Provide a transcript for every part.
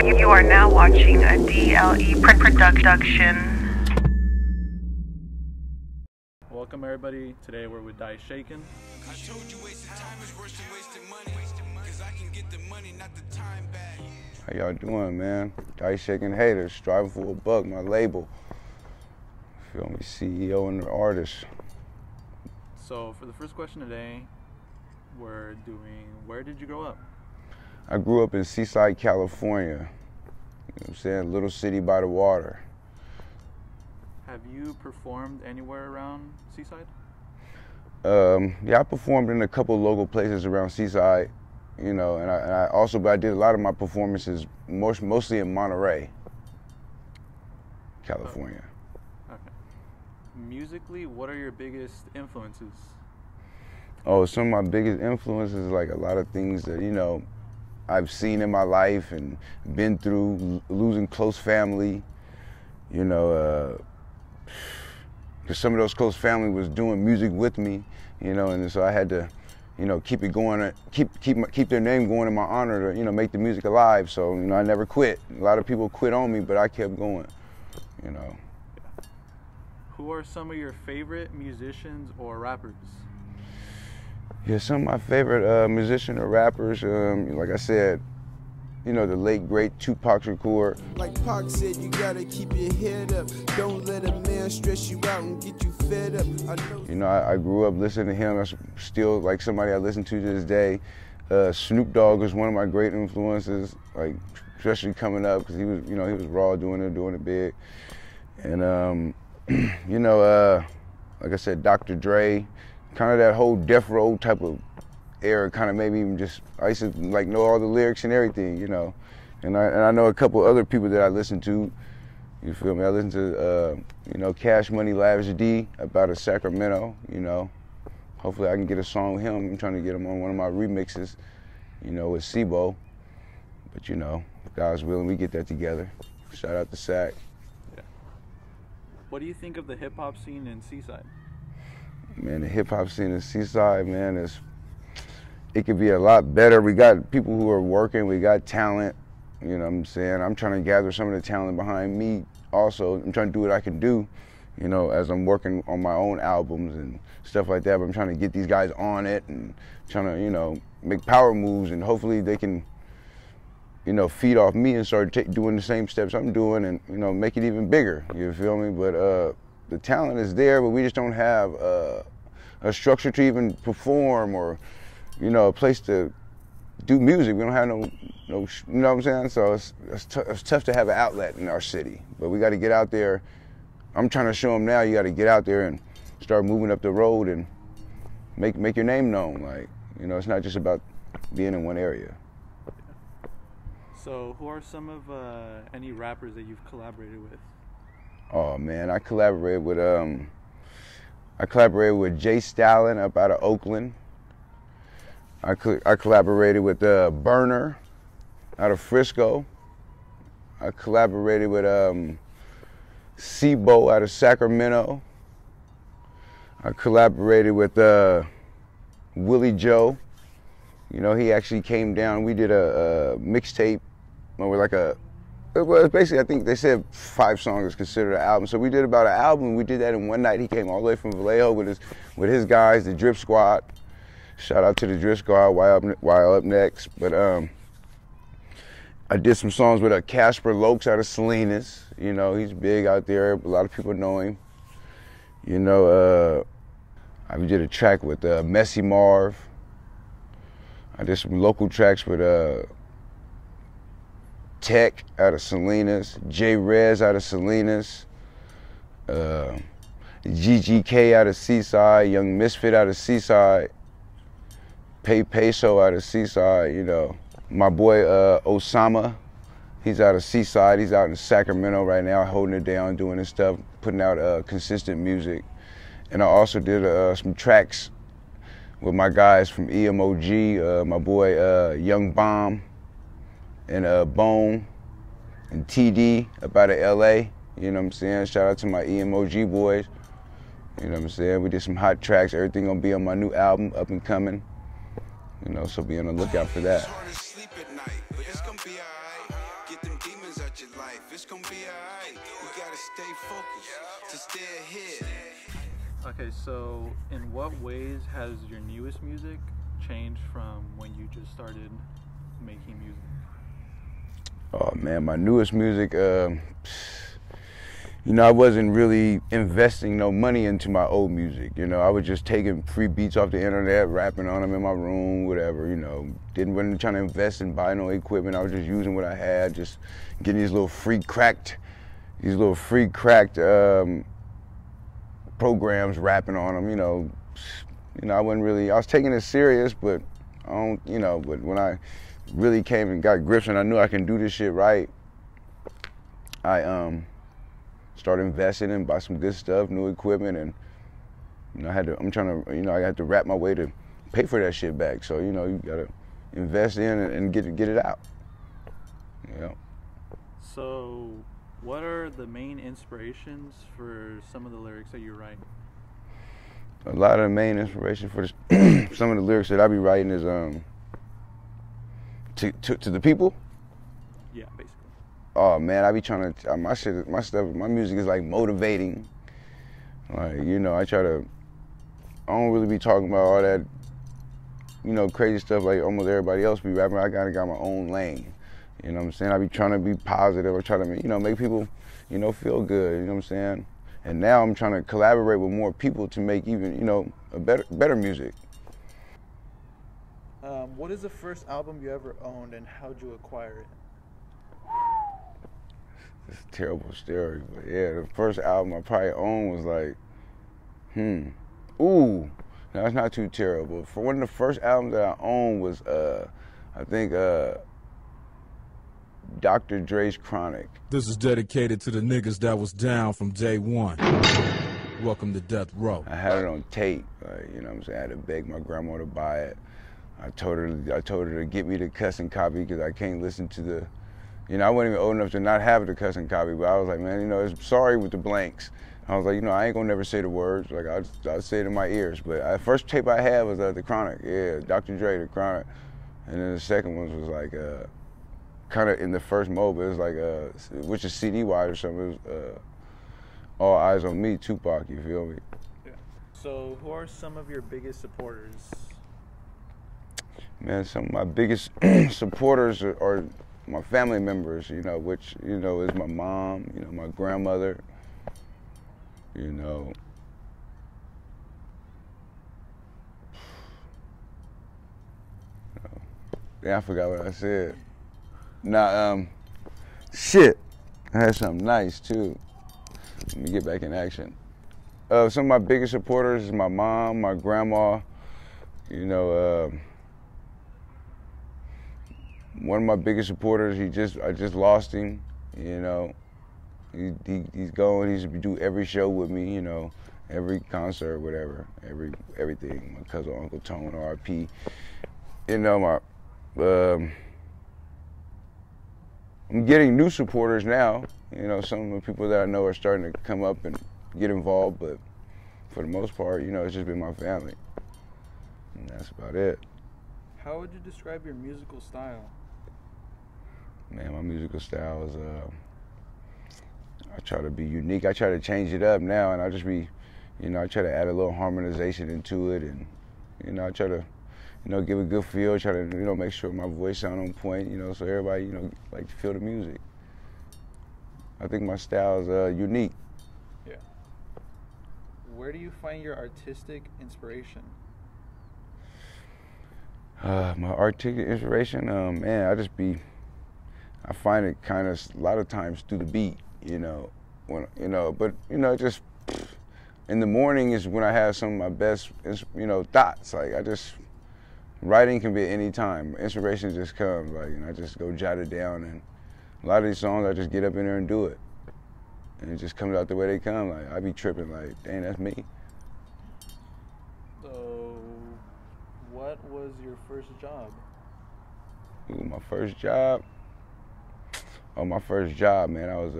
You are now watching a DLE production. Welcome everybody. Today we're with Dyce Shakin. I told you wasting time is worse than wasting money. Cause I can get the money, not the time back. How y'all doing, man? Dyce Shakin haters, striving for a buck, my label. Feel me, CEO and the artist. So for the first question today, we're doing, where did you grow up? I grew up in Seaside, California. You know what I'm saying? Little city by the water. Have you performed anywhere around Seaside? Yeah, I performed in a couple local places around Seaside, you know, and I did a lot of my performances mostly in Monterey, California. Okay. Musically, what are your biggest influences? Oh, some of my biggest influences, like a lot of things that, you know, I've seen in my life and been through, losing close family, you know, because some of those close family was doing music with me, you know, and so I had to, you know, keep it going, keep their name going in my honor to, you know, make the music alive. So, you know, I never quit. A lot of people quit on me, but I kept going, you know. Who are some of your favorite musicians or rappers? Yeah, some of my favorite musicians or rappers, like I said, you know, the late, great Tupac Shakur. Like Pac said, you gotta keep your head up. Don't let a man stress you out and get you fed up. You know, I grew up listening to him. That's still like somebody I listen to this day. Snoop Dogg was one of my great influences, like especially coming up because he was, you know, he was raw doing it big. And you know, like I said, Dr. Dre, kind of that whole death row type of era kind of made me even just, I used to like know all the lyrics and everything, you know. And I know a couple other people that I listen to, you feel me? I listen to, you know, Cash Money Lavish D about a Sacramento, you know. Hopefully I can get a song with him. I'm trying to get him on one of my remixes, you know, with Sibo. But you know, if God's willing, we get that together. Shout out to Sac. Yeah. What do you think of the hip hop scene in Seaside? Man, the hip hop scene in Seaside, man, it could be a lot better. We got people who are working, we got talent, you know what I'm saying? I'm trying to gather some of the talent behind me also. I'm trying to do what I can do, you know, as I'm working on my own albums and stuff like that, but I'm trying to get these guys on it and trying to, you know, make power moves, and hopefully they can, you know, feed off me and start doing the same steps I'm doing and, you know, make it even bigger, you feel me? But the talent is there, but we just don't have a structure to even perform or, you know, a place to do music. We don't have no, you know what I'm saying? So it's tough to have an outlet in our city, but we got to get out there. I'm trying to show them now, you got to get out there and start moving up the road and make your name known. Like, you know, it's not just about being in one area. So who are some of any rappers that you've collaborated with? Oh man, I collaborated with Jay Stalin up out of Oakland. I collaborated with Burner out of Frisco. I collaborated with Sibo out of Sacramento. I collaborated with Willie Joe. You know, he actually came down. We did a mixtape, or like well, basically, I think they said 5 songs is considered an album. So we did about an album. We did that in one night. He came all the way from Vallejo with his guys, the Drip Squad. Shout out to the Drip Squad, while up next. But I did some songs with Casper Lokes out of Salinas. You know, he's big out there. A lot of people know him. You know, I did a track with Messy Marv. I did some local tracks with Tech out of Salinas, J Rez out of Salinas, GGK out of Seaside, Young Misfit out of Seaside, Peso out of Seaside, you know. My boy Osama, he's out of Seaside, he's out in Sacramento right now, holding it down, doing his stuff, putting out consistent music. And I also did some tracks with my guys from EMOG, my boy Young Bomb, and Bone, and TD up out of LA, you know what I'm saying? Shout out to my EMOG boys, you know what I'm saying? We did some hot tracks, everything gonna be on my new album, up and coming, you know, so be on the lookout for that. about your life. It's gonna be alright. You gotta stay focused to stay ahead. Okay, so in what ways has your newest music changed from when you just started making music? Oh man, my newest music, you know, I wasn't really investing no money into my old music. You know, I was just taking free beats off the internet, rapping on them in my room, whatever, you know. Wasn't trying to invest and buy no equipment. I was just using what I had, just getting these little free cracked programs, rapping on them, you know. I wasn't really, I was taking it serious, but I don't, you know, but when I really came and got grips and I knew I can do this shit right, I started investing and buy some good stuff, new equipment, and you know, I had to rap my way to pay for that shit back. So, you know, you gotta invest in and get it out. You know. So, what are the main inspirations for some of the lyrics that you write? A lot of the main inspiration for some of the lyrics that I be writing is to the people. Yeah, basically. Oh man, I be trying to my music is like motivating. Like, you know, I don't really be talking about all that, you know, crazy stuff like almost everybody else be rapping. I kinda got my own lane. You know what I'm saying? I be trying to be positive or try to, you know, make people, you know, feel good, you know what I'm saying? And now I'm trying to collaborate with more people to make even, you know, a better music. What is the first album you ever owned and how'd you acquire it? It's a terrible story, but yeah, the first album I probably owned was like, that's not too terrible. For one of the first albums that I owned was, I think, Dr. Dre's Chronic. This is dedicated to the niggas that was down from day one. Welcome to Death Row. I had it on tape, like, you know what I'm saying? I had to beg my grandma to buy it. I told her to get me the cussing copy because I can't listen to the, you know, I wasn't even old enough to not have the cussing copy, but I was like, man, you know, it's sorry with the blanks. I was like, you know, I ain't gonna never say the words, like I'll say it in my ears. But the first tape I had was the Chronic, yeah, Dr. Dre, the Chronic. And then the second one was like, kind of in the first mode, but it was like, which is CD-wide or something, it was All Eyes on Me, Tupac, you feel me? Yeah. So who are some of your biggest supporters? Man, some of my biggest supporters are my family members, you know, which, you know, is my mom, you know, my grandmother, you know. Yeah, I forgot what I said. Shit, I had something nice too. Let me get back in action. Some of my biggest supporters is my mom, my grandma, you know, one of my biggest supporters, I just lost him, you know. He's going, he's to do every show with me, you know, every concert, whatever, everything. My cousin, Uncle Tone, RP. You know, I'm getting new supporters now. You know, some of the people that I know are starting to come up and get involved, but for the most part, you know, it's just been my family. And that's about it. How would you describe your musical style? Man, my musical style is, I try to be unique. I try to change it up now, and I just be, you know, I try to add a little harmonization into it, and, you know, I try to, you know, give a good feel, try to, you know, make sure my voice sound on point, you know, so everybody, you know, like to feel the music. I think my style is unique. Yeah. Where do you find your artistic inspiration? My artistic inspiration, man, I find it kind of a lot of times through the beat, you know, but you know, just in the morning is when I have some of my best, you know, thoughts. Like writing can be at any time. Inspiration just comes, like, and I just go jot it down, and a lot of these songs I just get up in there and do it, and it just comes out the way they come. Like I be tripping, like, dang, that's me. So, what was your first job? Ooh, my first job. Oh, my first job, man, I was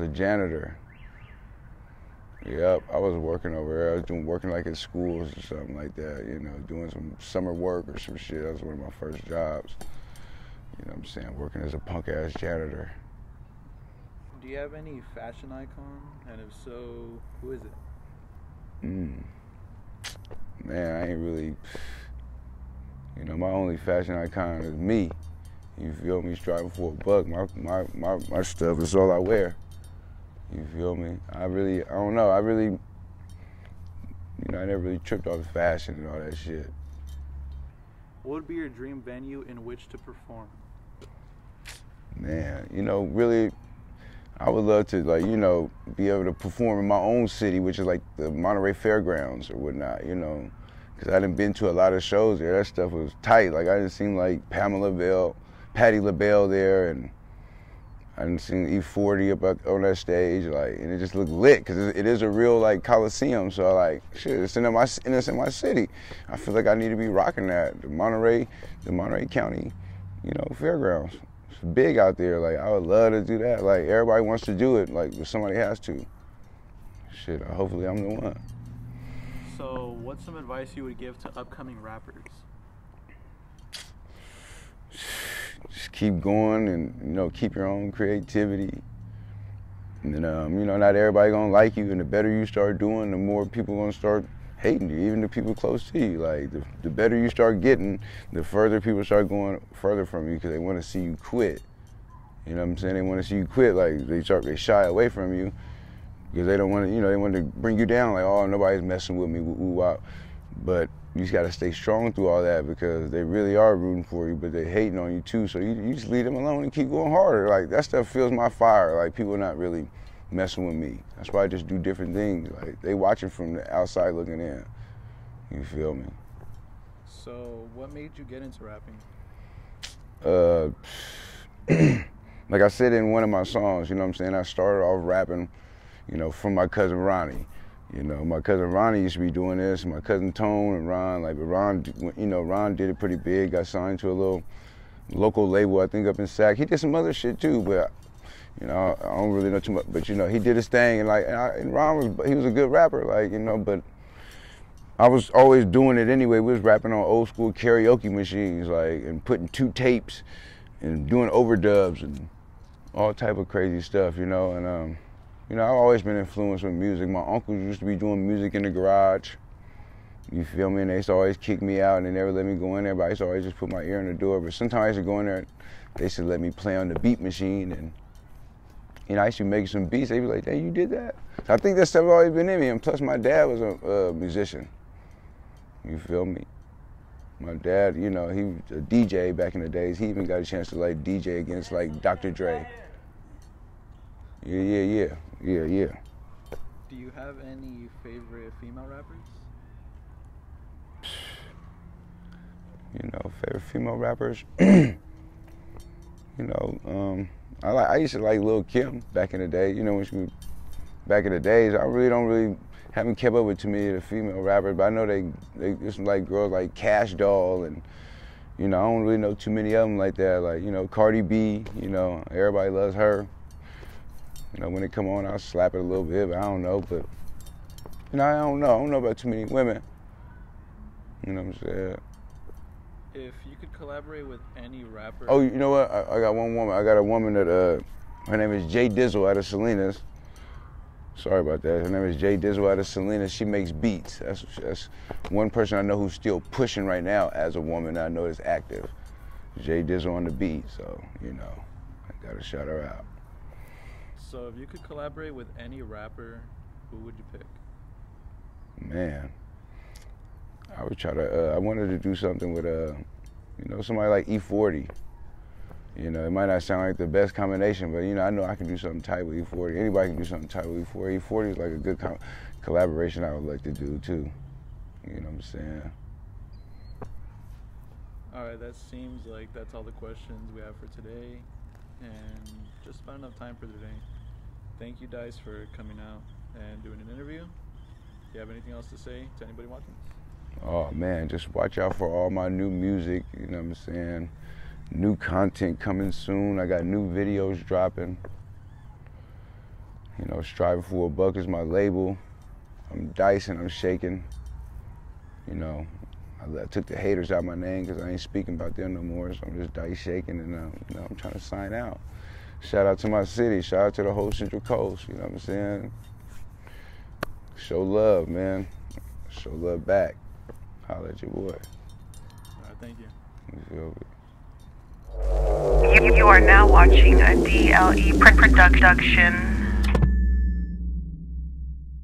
a janitor. Yep, I was working over there. I was working like at schools or something like that, you know, doing some summer work or some shit. That was one of my first jobs. You know what I'm I'm saying? Working as a punk-ass janitor. Do you have any fashion icon? And if so, who is it? Man, I ain't really, you know, my only fashion icon is me. You feel me? Striving for a buck. My stuff is all I wear. You feel me? I don't know. You know, I never really tripped off the fashion and all that shit. What would be your dream venue in which to perform? Man, you know, really, I would love to, like, you know, be able to perform in my own city, which is like the Monterey Fairgrounds or whatnot, you know, because I done been to a lot of shows there. That stuff was tight. Like, I done seen like Patti LaBelle there, and I done seen E40 up on that stage, like, and it just looked lit because it is a real like Coliseum. So like, shit, it's in my city. I feel like I need to be rocking that. The Monterey County, you know, Fairgrounds. It's big out there. Like, I would love to do that. Like, everybody wants to do it. Like, if somebody has to. Shit, hopefully I'm the one. So, what's some advice you would give to upcoming rappers? Just keep going and, you know, keep your own creativity. And then, you know, not everybody gonna like you, and the better you start doing, the more people gonna start hating you, even the people close to you. Like, the better you start getting, the further people start going further from you because they want to see you quit. You know what I'm saying? They want to see you quit. Like, they shy away from you because they don't want to, you know, they want to bring you down. Like, oh, nobody's messing with me, woo. But you just got to stay strong through all that because they really are rooting for you, but they're hating on you too. So you just leave them alone and keep going harder. Like, that stuff fuels my fire. Like, people not really messing with me. That's why I just do different things. Like, they watching from the outside looking in. You feel me? So, what made you get into rapping? Like I said in one of my songs, you know what I'm saying? I started off rapping, you know, from my cousin Ronnie. You know, my cousin Ronnie used to be doing this, and my cousin Tone and Ron, like, but Ron, you know, Ron did it pretty big, got signed to a little local label, I think, up in Sac. He did some other shit too, but, you know, I don't really know too much, but, you know, he did his thing, and, like, and Ron he was a good rapper, like, you know, but I was always doing it anyway. We was rapping on old school karaoke machines, like, and putting 2 tapes and doing overdubs and all type of crazy stuff, you know, and, you know, I've always been influenced with music. My uncles used to be doing music in the garage. You feel me? And they used to always kick me out and they never let me go in there, but I used to always just put my ear in the door. But sometimes I used to go in there, they used to let me play on the beat machine, and, you know, I used to make some beats. They'd be like, hey, you did that? So I think that stuff has always been in me, and plus my dad was a musician. You feel me? My dad, you know, he was a DJ back in the days. He even got a chance to, like, DJ against, like, Dr. Dre. Yeah. Do you have any favorite female rappers? You know, favorite female rappers? You know, I used to like Lil' Kim back in the day. You know, back in the days, haven't kept up with too many of the female rappers, but I know there's some like girls like Cash Doll, and, you know, I don't really know too many of them like that. Like, you know, Cardi B, you know, everybody loves her. You know, when it come on, I'll slap it a little bit, but I don't know. But, you know, I don't know about too many women. You know what I'm saying? If you could collaborate with any rapper... Oh, you know what? I got one woman. I got a woman that, her name is Jay Dizzle out of Salinas. Sorry about that. Her name is Jay Dizzle out of Salinas. She makes beats. That's one person I know who's still pushing right now as a woman that I know is active. Jay Dizzle on the beat, so, you know, I gotta shout her out. So if you could collaborate with any rapper, who would you pick? Man, I would try to, I wanted to do something with, you know, somebody like E40. You know, it might not sound like the best combination, but, you know, I know I can do something tight with E40. Anybody can do something tight with E40. E40 is like a good collaboration I would like to do, too. You know what I'm saying? All right, that seems like that's all the questions we have for today, and just about enough time for today. Thank you, Dyce, for coming out and doing an interview. Do you have anything else to say to anybody watching? Oh, man, just watch out for all my new music, you know what I'm saying? New content coming soon. I got new videos dropping. You know, Striving for a Buck is my label. I'm Dyce and I'm Shakin. You know, I took the haters out of my name because I ain't speaking about them no more. So I'm just Dyce Shakin, and you know, I'm trying to sign out. Shout out to my city. Shout out to the whole Central Coast. You know what I'm saying? Show love, man. Show love back. Holla at your boy. All right, thank you. You feel me? You are now watching a DLE production.